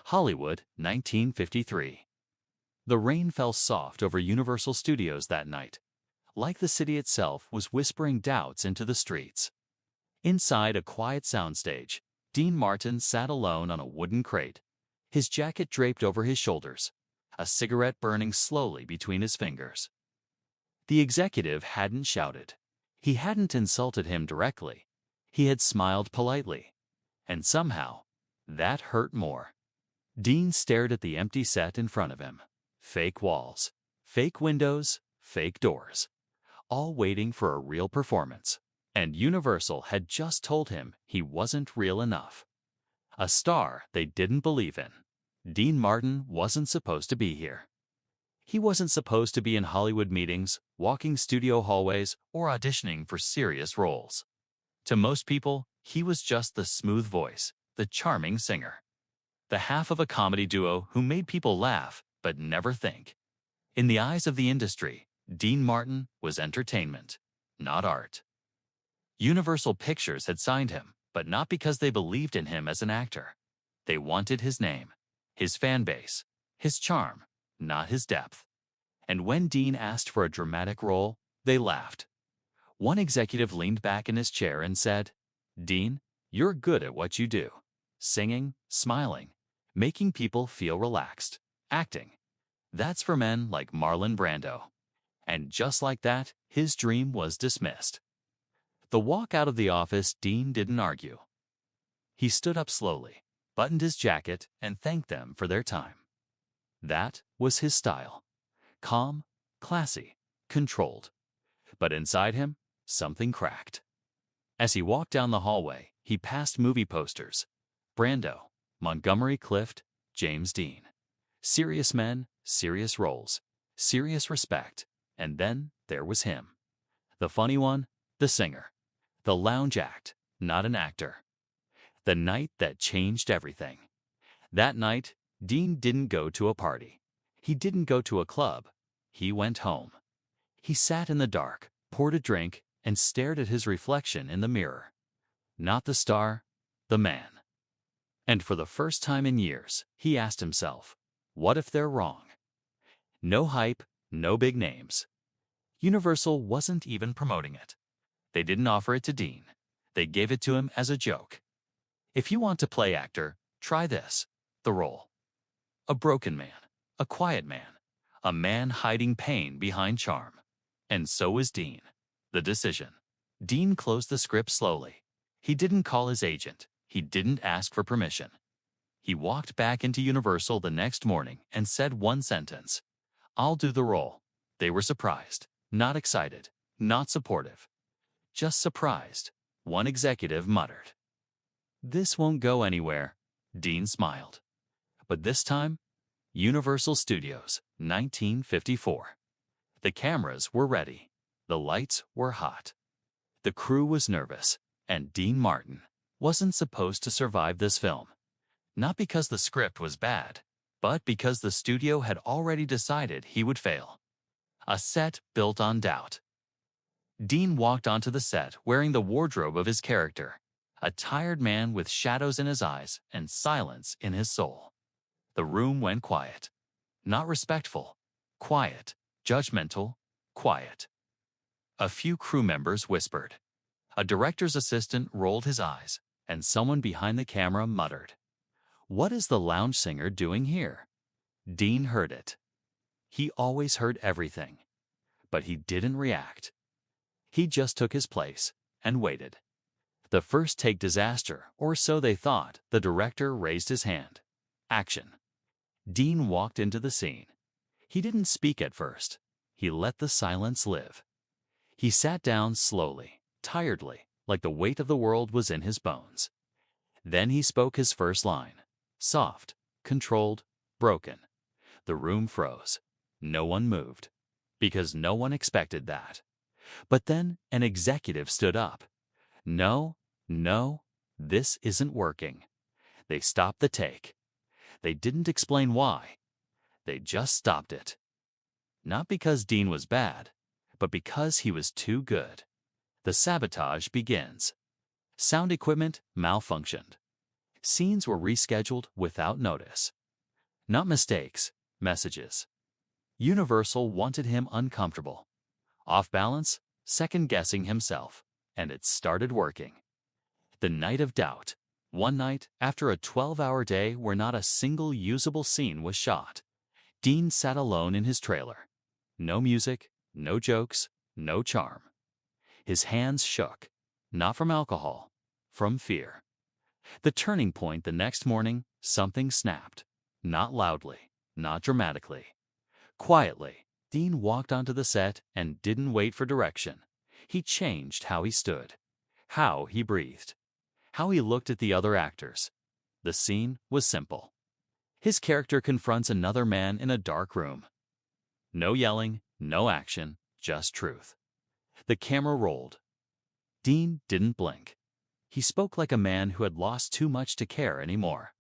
Hollywood, 1953. The rain fell soft over Universal Studios that night, like the city itself was whispering doubts into the streets. Inside a quiet soundstage, Dean Martin sat alone on a wooden crate, his jacket draped over his shoulders, a cigarette burning slowly between his fingers. The executive hadn't shouted. He hadn't insulted him directly. He had smiled politely. And somehow, that hurt more. Dean stared at the empty set in front of him. Fake walls, fake windows, fake doors, all waiting for a real performance. And Universal had just told him he wasn't real enough. A star they didn't believe in. Dean Martin wasn't supposed to be here. He wasn't supposed to be in Hollywood meetings, walking studio hallways, or auditioning for serious roles. To most people, he was just the smooth voice, the charming singer. The half of a comedy duo who made people laugh but never think. In the eyes of the industry, Dean Martin was entertainment, not art. Universal Pictures had signed him, but not because they believed in him as an actor. They wanted his name, his fan base, his charm, not his depth. And when Dean asked for a dramatic role, they laughed. One executive leaned back in his chair and said, "Dean, you're good at what you do. Singing, smiling, making people feel relaxed. Acting. That's for men like Marlon Brando." And just like that, his dream was dismissed. The walk out of the office, Dean didn't argue. He stood up slowly, buttoned his jacket, and thanked them for their time. That was his style. Calm, classy, controlled. But inside him, something cracked. As he walked down the hallway, he passed movie posters. Brando, Montgomery Clift, James Dean. Serious men, serious roles, serious respect. And then there was him. The funny one, the singer. The lounge act, not an actor. The night that changed everything. That night, Dean didn't go to a party. He didn't go to a club. He went home. He sat in the dark, poured a drink, and stared at his reflection in the mirror. Not the star, the man. And for the first time in years, he asked himself, what if they're wrong? No hype, no big names. Universal wasn't even promoting it. They didn't offer it to Dean. They gave it to him as a joke. If you want to play actor, try this, the role. A broken man, a quiet man, a man hiding pain behind charm. And so was Dean. The decision. Dean closed the script slowly. He didn't call his agent. He didn't ask for permission. He walked back into Universal the next morning and said one sentence. "I'll do the role." They were surprised, not excited, not supportive. Just surprised. One executive muttered, "This won't go anywhere." Dean smiled. But this time, Universal Studios, 1954. The cameras were ready. The lights were hot. The crew was nervous, and Dean Martin wasn't supposed to survive this film. Not because the script was bad, but because the studio had already decided he would fail. A set built on doubt. Dean walked onto the set wearing the wardrobe of his character, a tired man with shadows in his eyes and silence in his soul. The room went quiet. Not respectful. Quiet. Judgmental. Quiet. A few crew members whispered. A director's assistant rolled his eyes, and someone behind the camera muttered, "What is the lounge singer doing here?" Dean heard it. He always heard everything. But he didn't react. He just took his place and waited. The first take disaster, or so they thought. The director raised his hand. Action. Dean walked into the scene. He didn't speak at first. He let the silence live. He sat down slowly, tiredly, like the weight of the world was in his bones. Then he spoke his first line. Soft, controlled, broken. The room froze. No one moved. Because no one expected that. But then an executive stood up. No, this isn't working. They stopped the take. They didn't explain why. They just stopped it. Not because Dean was bad, but because he was too good. The sabotage begins. Sound equipment malfunctioned. Scenes were rescheduled without notice. Not mistakes, messages. Universal wanted him uncomfortable, off balance, second-guessing himself, and it started working. The night of doubt. One night, after a 12-hour day where not a single usable scene was shot, Dean sat alone in his trailer. No music, no jokes, no charm. His hands shook, not from alcohol, from fear. The turning point the next morning, something snapped. Not loudly, not dramatically. Quietly, Dean walked onto the set and didn't wait for direction. He changed how he stood, how he breathed, how he looked at the other actors. The scene was simple. His character confronts another man in a dark room. No yelling, no action, just truth. The camera rolled. Dean didn't blink. He spoke like a man who had lost too much to care anymore.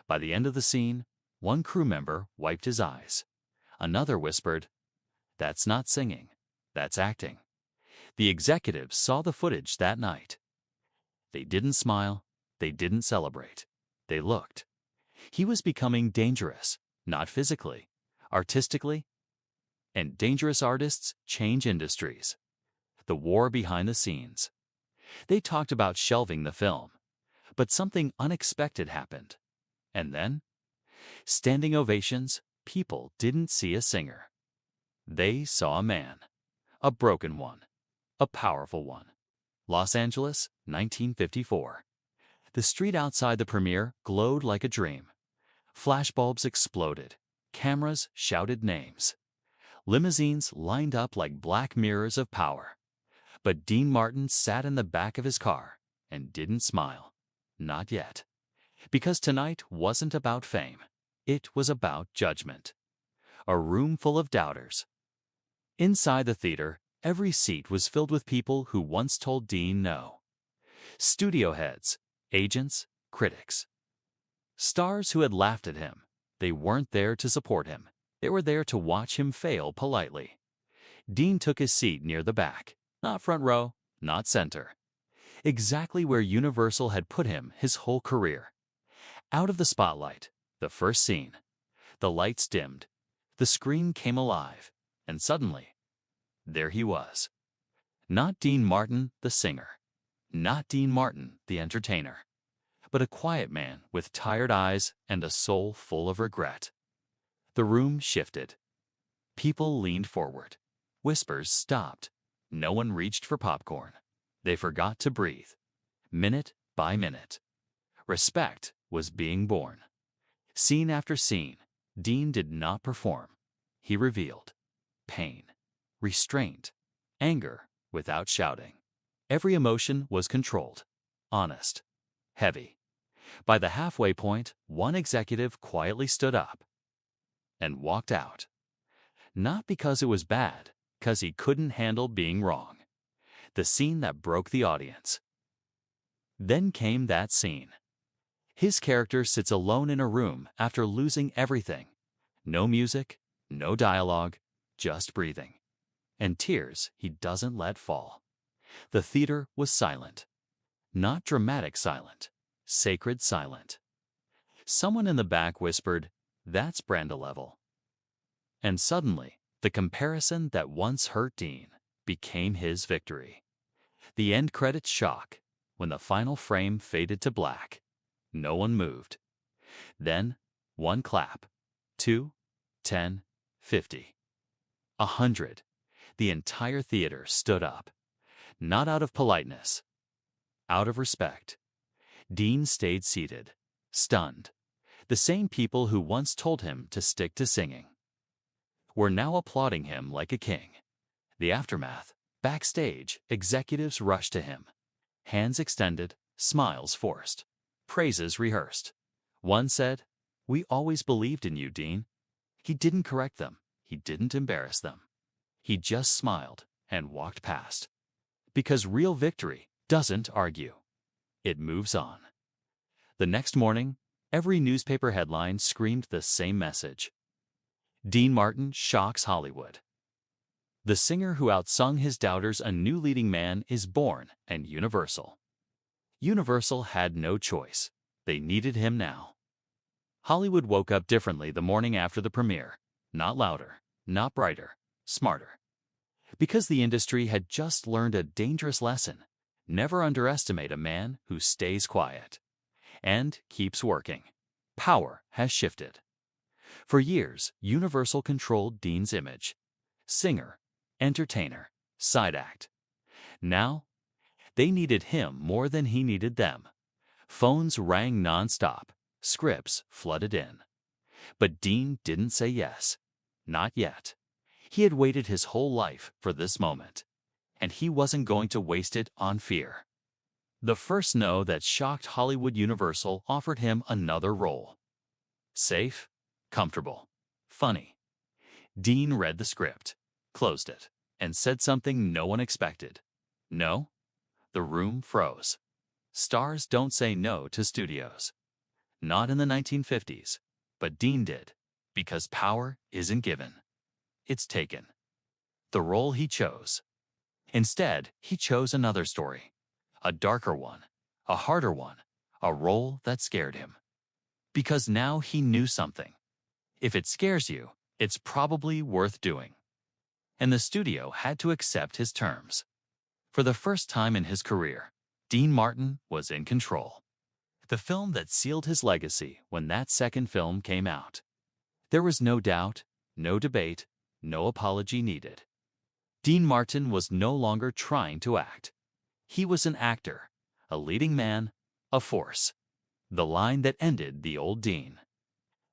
By the end of the scene, one crew member wiped his eyes. Another whispered, "That's not singing, that's acting." The executives saw the footage that night. They didn't smile, they didn't celebrate. They looked. He was becoming dangerous, not physically, artistically. And dangerous artists change industries. The war behind the scenes. They talked about shelving the film, but something unexpected happened. And then, standing ovations, people didn't see a singer. They saw a man, a broken one, a powerful one. Los Angeles, 1954. The street outside the premiere glowed like a dream. Flashbulbs exploded. Cameras shouted names. Limousines lined up like black mirrors of power. But Dean Martin sat in the back of his car and didn't smile. Not yet. Because tonight wasn't about fame. It was about judgment. A room full of doubters. Inside the theater, every seat was filled with people who once told Dean no. Studio heads, agents, critics. Stars who had laughed at him. They weren't there to support him. They were there to watch him fail politely. Dean took his seat near the back. Not front row, not center. Exactly where Universal had put him his whole career. Out of the spotlight, the first scene. The lights dimmed. The screen came alive. And suddenly, there he was. Not Dean Martin, the singer. Not Dean Martin, the entertainer. But a quiet man with tired eyes and a soul full of regret. The room shifted. People leaned forward. Whispers stopped. No one reached for popcorn. They forgot to breathe. Minute by minute. Respect was being born. Scene after scene, Dean did not perform. He revealed pain, restraint, anger without shouting. Every emotion was controlled, honest, heavy. By the halfway point, one executive quietly stood up and walked out. Not because it was bad, because he couldn't handle being wrong. The scene that broke the audience. Then came that scene. His character sits alone in a room after losing everything. No music, no dialogue, just breathing. And tears he doesn't let fall. The theater was silent. Not dramatic silent, sacred silent. Someone in the back whispered, "That's Branda level." And suddenly, the comparison that once hurt Dean became his victory. The end credits shock. When the final frame faded to black, no one moved. Then, one clap, 2, 10, 50, 100. The entire theater stood up. Not out of politeness, out of respect. Dean stayed seated, stunned. The same people who once told him to stick to singing were now applauding him like a king. The aftermath. Backstage, executives rushed to him. Hands extended, smiles forced, praises rehearsed. One said, "We always believed in you, Dean." He didn't correct them. He didn't embarrass them. He just smiled and walked past. Because real victory doesn't argue. It moves on. The next morning, every newspaper headline screamed the same message. Dean Martin shocks Hollywood. The singer who outsung his doubters, a new leading man, is born and Universal. Universal had no choice. They needed him now. Hollywood woke up differently the morning after the premiere. Not louder, not brighter, smarter. Because the industry had just learned a dangerous lesson. Never underestimate a man who stays quiet and keeps working. Power has shifted. For years, Universal controlled Dean's image. Singer, entertainer, side act. Now, they needed him more than he needed them. Phones rang nonstop. Scripts flooded in. But Dean didn't say yes. Not yet. He had waited his whole life for this moment, and he wasn't going to waste it on fear. The first no that shocked Hollywood. Universal offered him another role. Safe, comfortable, funny. Dean read the script, closed it, and said something no one expected. No? The room froze. Stars don't say no to studios. Not in the 1950s, but Dean did, because power isn't given. It's taken. The role he chose. Instead, he chose another story. A darker one, a harder one, a role that scared him. Because now he knew something. If it scares you, it's probably worth doing. And the studio had to accept his terms. For the first time in his career, Dean Martin was in control. The film that sealed his legacy when that second film came out. There was no doubt, no debate, no apology needed. Dean Martin was no longer trying to act. He was an actor, a leading man, a force. The line that ended the old Dean.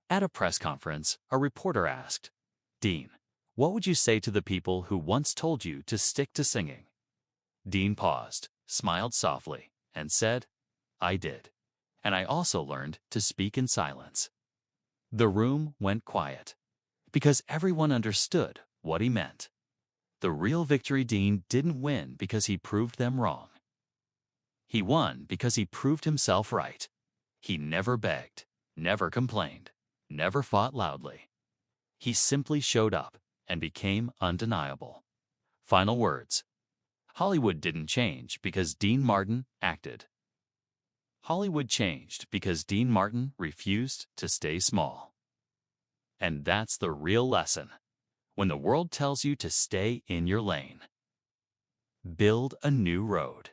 At a press conference, a reporter asked, "Dean, what would you say to the people who once told you to stick to singing?" Dean paused, smiled softly, and said, "I did. And I also learned to speak in silence." The room went quiet, because everyone understood what he meant. The real victory. Dean didn't win because he proved them wrong. He won because he proved himself right. He never begged, never complained, never fought loudly. He simply showed up and became undeniable. Final words. Hollywood didn't change because Dean Martin acted. Hollywood changed because Dean Martin refused to stay small. And that's the real lesson. When the world tells you to stay in your lane, build a new road.